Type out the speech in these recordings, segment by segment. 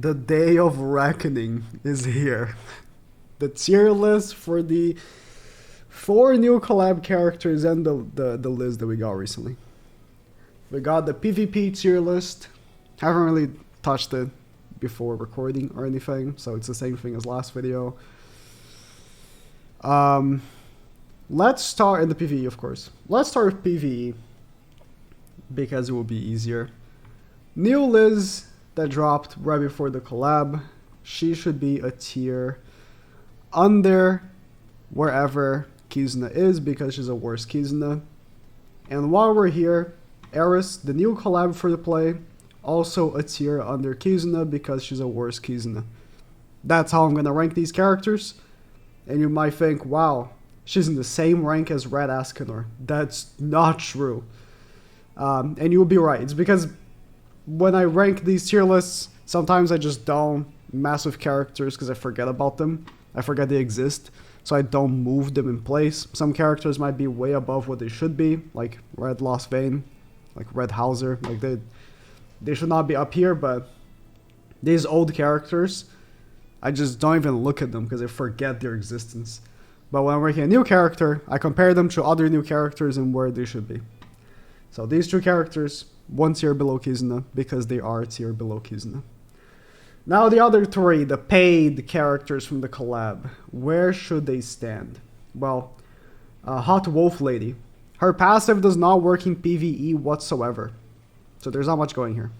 the day of reckoning is here. The tier list for the 4 new collab characters and the list that we got recently. We got the PvP tier list. Haven't really touched it before recording or anything, so it's the same thing as last video. Let's start in the PvE, of course. Let's start with PvE because it will be easier. New Liz that dropped right before the collab. She should be a tier under wherever Kizuna is because she's a worse Kizuna. And while we're here, Eris, the new collab for the play, also a tier under Kizuna because she's a worse Kizuna. That's how I'm going to rank these characters. And you might think, wow, she's in the same rank as Red Ascanor. That's not true. And you'll be right. It's because when I rank these tier lists, sometimes I just don't mess with characters because I forget about them. I forget they exist. So I don't move them in place. Some characters might be way above what they should be, like Red Lost Vein, like Red Hauser. Like they should not be up here, but these old characters, I just don't even look at them because I forget their existence. But when I'm ranking a new character, I compare them to other new characters and where they should be. So these two characters, 1 tier below Kizuna because they are a tier below Kizuna. Now the other 3, the paid characters from the collab, where should they stand? Well, Hot Wolf Lady. Her passive does not work in PvE whatsoever. So there's not much going here.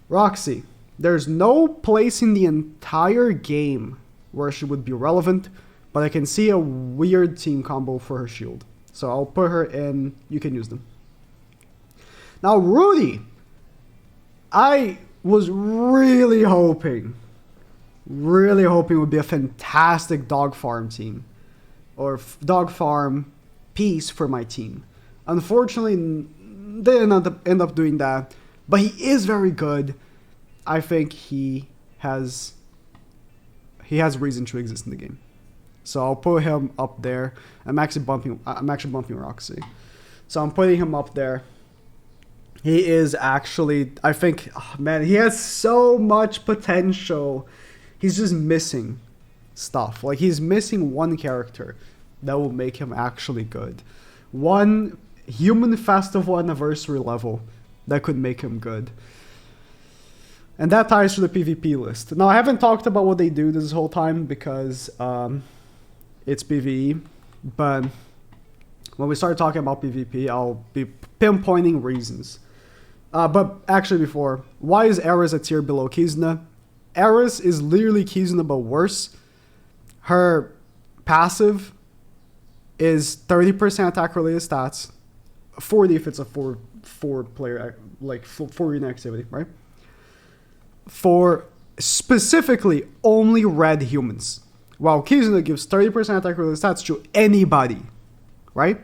Roxy. There's no place in the entire game where she would be relevant, but I can see a weird team combo for her shield. So I'll put her in, you can use them. Now Rudy. I was really hoping it would be a fantastic dog farm team. Or dog farm piece for my team. Unfortunately, didn't end up doing that. But he is very good. I think he has reason to exist in the game. So I'll put him up there. I'm actually bumping Roxy. So I'm putting him up there. He is actually, I think, oh man, he has so much potential. He's just missing stuff. Like, he's missing one character that will make him actually good. One human festival anniversary level that could make him good. And that ties to the PvP list. Now, I haven't talked about what they do this whole time because it's PvE. But when we start talking about PvP, I'll be pinpointing reasons. But actually before, why is Eris a tier below Kizuna? Eris is literally Kizuna but worse. Her passive is 30% attack related stats, 40 if it's a 4 player, like 4 unit activity, right? For specifically only red humans. While Kizuna gives 30% attack related stats to anybody, right?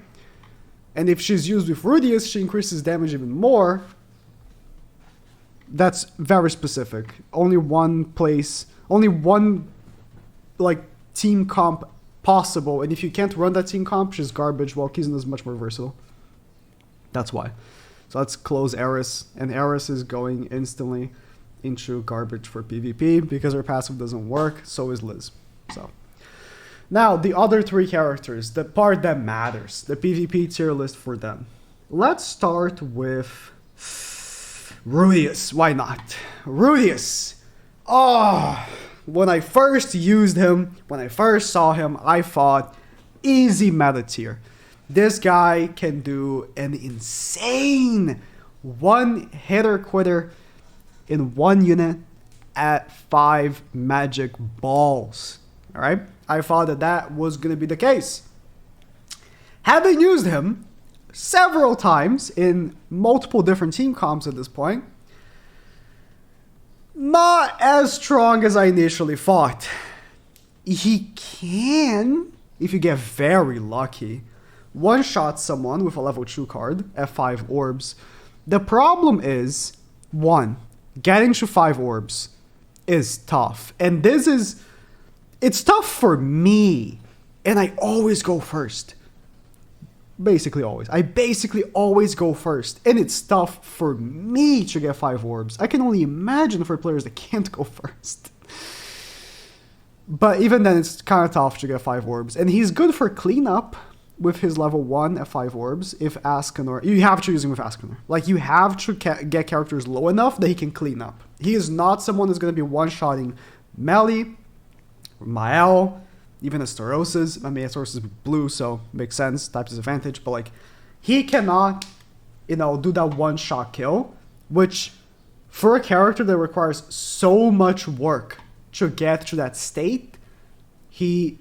And if she's used with Rudeus, she increases damage even more. That's very specific. Only one like team comp possible, and if you can't run that team comp, she's garbage, while Kizuna is much more versatile. That's why. So let's close Eris, and Eris is going instantly into garbage for PvP because her passive doesn't work, so is Liz. So now the other 3 characters, the part that matters, the PvP tier list for them. Let's start with Rudeus. Why not? Rudeus. Oh, when I first used him, when I first saw him, I thought, easy meta tier. This guy can do an insane one-hitter quitter in 1 unit at 5 magic balls. Alright? I thought that was going to be the case. Having used him several times in multiple different team comps at this point, not as strong as I initially thought. He can, if you get very lucky, one-shot someone with a level 2 card, F5 orbs. The problem is, 1, getting to 5 orbs is tough. And it's tough for me, and I always go first. Basically always. I basically always go first. And it's tough for me to get 5 orbs. I can only imagine for players that can't go first. But even then, it's kind of tough to get 5 orbs. And he's good for cleanup with his level 1 at 5 orbs. If Ascanor... You have to use him with Ascanor. Like, you have to get characters low enough that he can clean up. He is not someone that's going to be one-shotting Melly, Mael, even Astarosis. I mean, Astarosis is blue, so makes sense. Type disadvantage. But, like, he cannot, you know, do that one-shot kill. Which, for a character that requires so much work to get to that state, you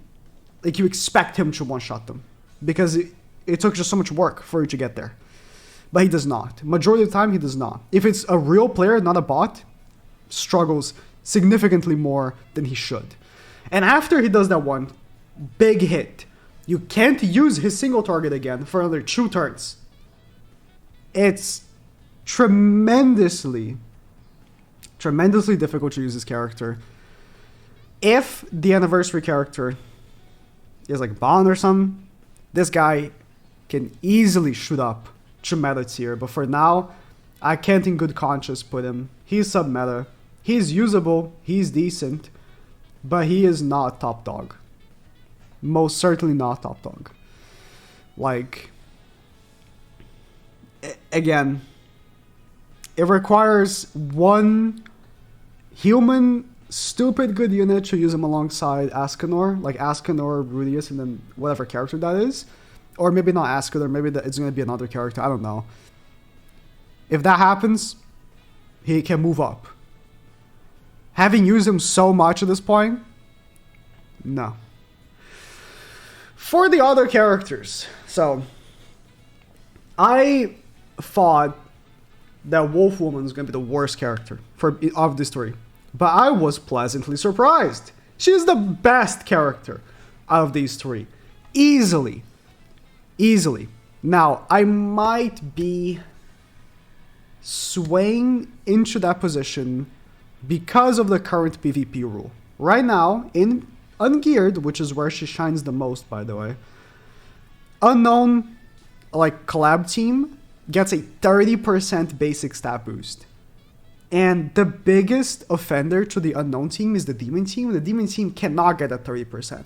expect him to one-shot them. Because it took just so much work for you to get there. But he does not. Majority of the time, he does not. If it's a real player, not a bot, struggles significantly more than he should. And after he does that one big hit, you can't use his single target again for another 2 turns. It's tremendously difficult to use this character. If the anniversary character is like Bond or something, this guy can easily shoot up to meta tier. But for now, I can't in good conscience put him. He's sub-meta. He's usable. He's decent. But he is not top dog. Most certainly not top dog. Like, again, it requires one human stupid good unit to use him alongside Ascanor, like Ascanor, Rudeus, and then whatever character that is. Or maybe not Ascanor, maybe it's going to be another character, I don't know. If that happens, he can move up. Having used him so much at this point, no. For the other characters, so I thought that Wolf Woman is going to be the worst character of this story. But I was pleasantly surprised. She is the best character out of these 3. Easily. Easily. Now, I might be swaying into that position because of the current PvP rule. Right now, in Ungeared, which is where she shines the most, by the way, Unknown, like, collab team gets a 30% basic stat boost. And the biggest offender to the Unknown team is the Demon team. The Demon team cannot get that 30%.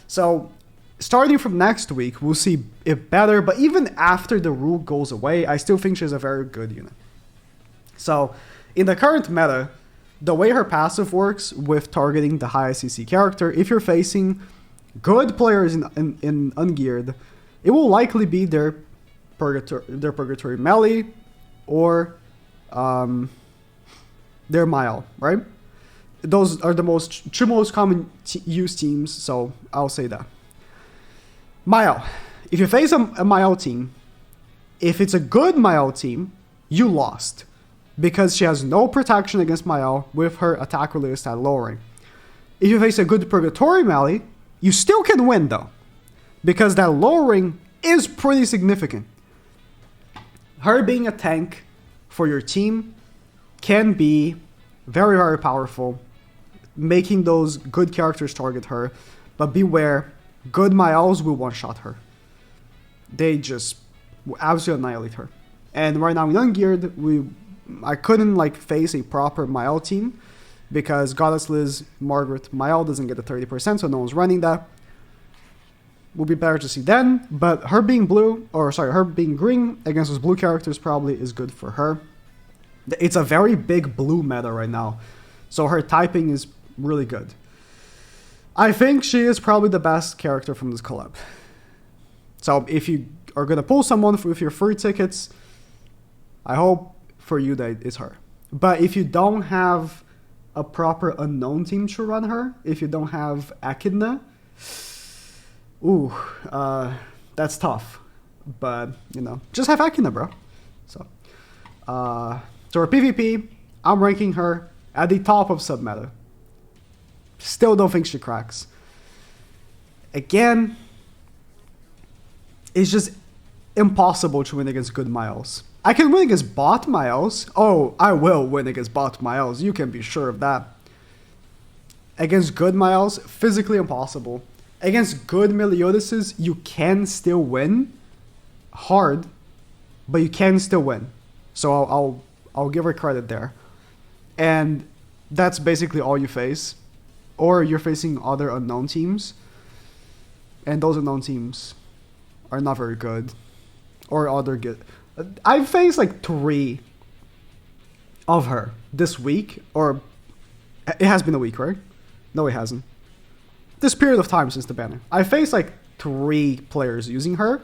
So, starting from next week, we'll see it better. But even after the rule goes away, I still think she's a very good unit. So, in the current meta, the way her passive works with targeting the high CC character, if you're facing good players in Ungeared, it will likely be their Purgatory Melee or their Mael, right? Those are the two most common used teams, so I'll say that. Mael. If you face a Mael team, if it's a good Mael team, you lost. Because she has no protection against Mael with her attack related stat lowering. If you face a good Purgatory Melee, you still can win though. Because that lowering is pretty significant. Her being a tank for your team can be very, very powerful, making those good characters target her. But beware, good Maels will one-shot her. They just will absolutely annihilate her. And right now in Ungeared, I couldn't like face a proper Mael team because Goddess Liz, Margaret, Mael doesn't get the 30%, so no one's running that. Will be better to see then, but her being her being green against those blue characters probably is good for her. It's a very big blue meta right now, so her typing is really good. I think she is probably the best character from this collab. So if you are going to pull someone with your free tickets, I hope for you that it's her. But if you don't have a proper Unknown team to run her, if you don't have Echidna, that's tough. But, you know, just have Echidna, bro. So her PvP, I'm ranking her at the top of submeta. Still don't think she cracks. Again, it's just impossible to win against good Maels. I can win against bot Maels. Oh, I will win against bot Maels. You can be sure of that. Against good Maels, physically impossible. Against good Meliodases, you can still win. hard, but you can still win. So I'll give her credit there. And that's basically all you face. Or you're facing other unknown teams. And those unknown teams are not very good. Or other good. I've faced like 3 of her this week. Or it has been a week, right? No, it hasn't. This period of time since the banner. I faced like 3 players using her.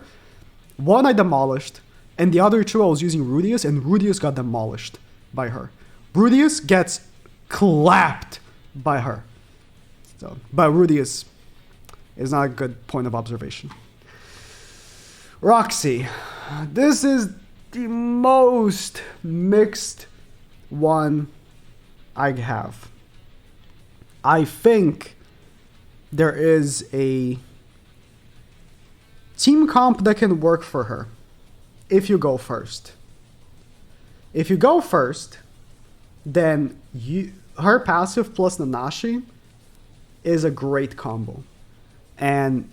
1 I demolished. And the other 2 I was using Rudeus. And Rudeus got demolished by her. Rudeus gets clapped by her. So, but Rudeus is not a good point of observation. Roxy. This is the most mixed one I have. I think there is a team comp that can work for her if you go first. If you go first, then her passive plus Nanashi is a great combo. And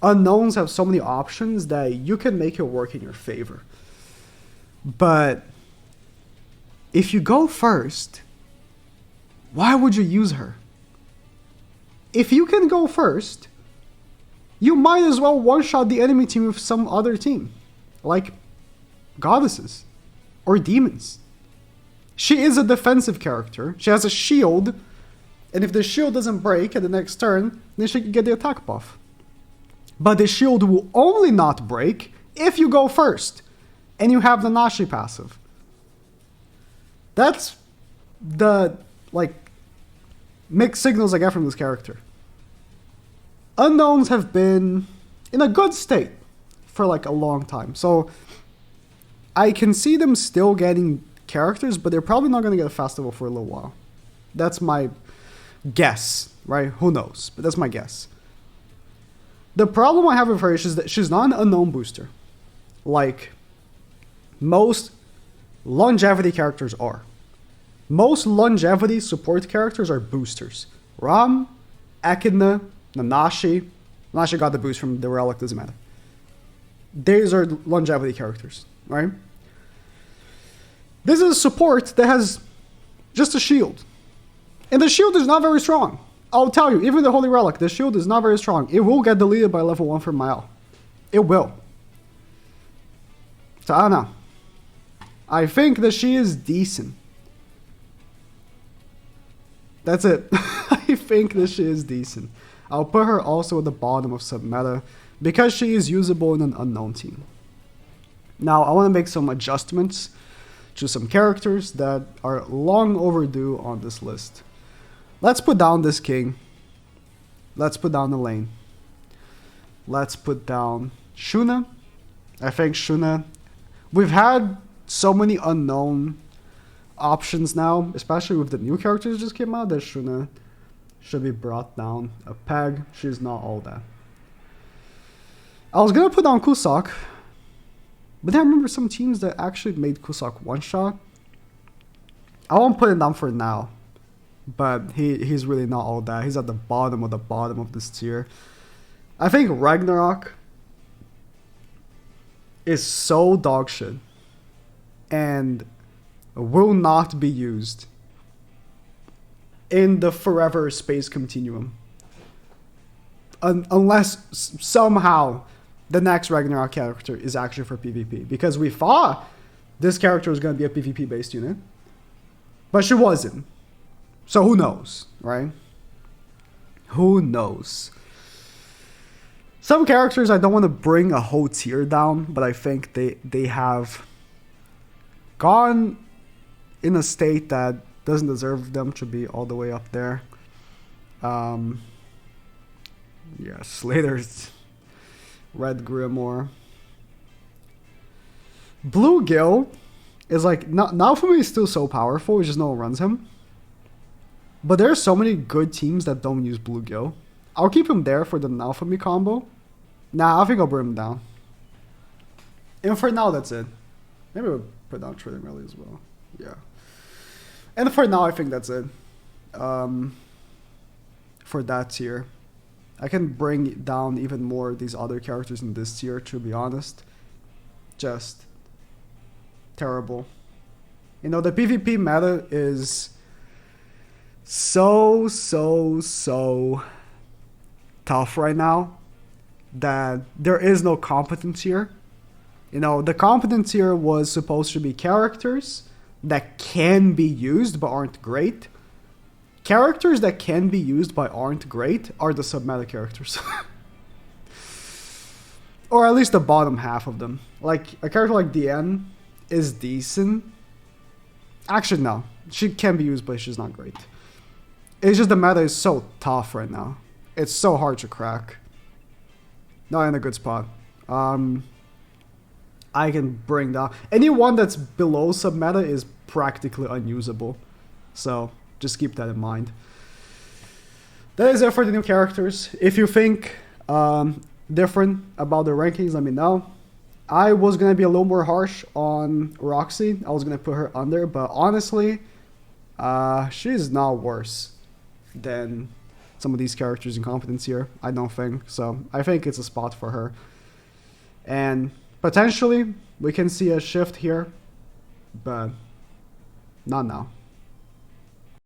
unknowns have so many options that you can make it work in your favor. But if you go first, why would you use her? If you can go first, you might as well one-shot the enemy team with some other team, like goddesses or demons. She is a defensive character. She has a shield, and if the shield doesn't break at the next turn, then she can get the attack buff. But the shield will only not break if you go first, and you have the Nashi passive. That's the, like, mixed signals I get from this character. Unknowns have been in a good state for like a long time. So I can see them still getting characters, but they're probably not going to get a festival for a little while. That's my guess, right? Who knows? But that's my guess. The problem I have with her is that she's not an unknown booster. Like most longevity characters are. Most longevity support characters are boosters. Ram, Echidna, Nanashi. Nanashi got the boost from the relic, doesn't matter. These are longevity characters, right? This is a support that has just a shield. And the shield is not very strong. I'll tell you, even the Holy Relic, the shield is not very strong. It will get deleted by level 1 for Mael. It will. So I don't know. I think that she is decent. That's it. I think that she is decent. I'll put her also at the bottom of sub-meta because she is usable in an unknown team. Now, I want to make some adjustments to some characters that are long overdue on this list. Let's put down this king. Let's put down the lane. Let's put down Shuna. I think Shuna... We've had so many unknown options now, especially with the new characters that just came out, that Shuna should be brought down a peg. She's not all that. I was going to put down Kusak, but then I remember some teams that actually made Kusak one-shot. I won't put him down for now, but he's really not all that. He's at the bottom of this tier. I think Ragnarok is so dog shit and will not be used in the forever space continuum unless somehow the next Ragnarok character is actually for PvP, because we thought this character was going to be a PvP based unit, but she wasn't. So who knows, right? Who knows? Some characters I don't want to bring a whole tier down, but I think they have gone in a state that doesn't deserve them to be all the way up there. Yeah, Slater's Red Grimoire. Blue Gil is like, now for me is still so powerful, it's just no one runs him. But there are so many good teams that don't use Blue Gil. I'll keep him there for the Nalphamy combo. Nah, I think I'll bring him down. And for now, that's it. Maybe we'll put down Trading Rally as well. Yeah. And for now, I think that's it. For that tier. I can bring down even more these other characters in this tier, to be honest. just terrible. You know, the PvP meta is so tough right now that there is no competence here. You know, the competence here was supposed to be characters that can be used but aren't great. Characters that can be used but aren't great are the sub-meta characters. Or at least the bottom half of them. Like, a character like DN is decent. Actually, no. She can be used, but she's not great. It's just the meta is so tough right now. It's so hard to crack. Not in a good spot. I can bring down... Anyone that's below sub-meta is practically unusable. So, just keep that in mind. That is it for the new characters. If you think different about the rankings, let me know. I was going to be a little more harsh on Roxy. I was going to put her under, but honestly, she's not worse than some of these characters in competence here. I don't think. So I think it's a spot for her. And potentially, we can see a shift here, but not now.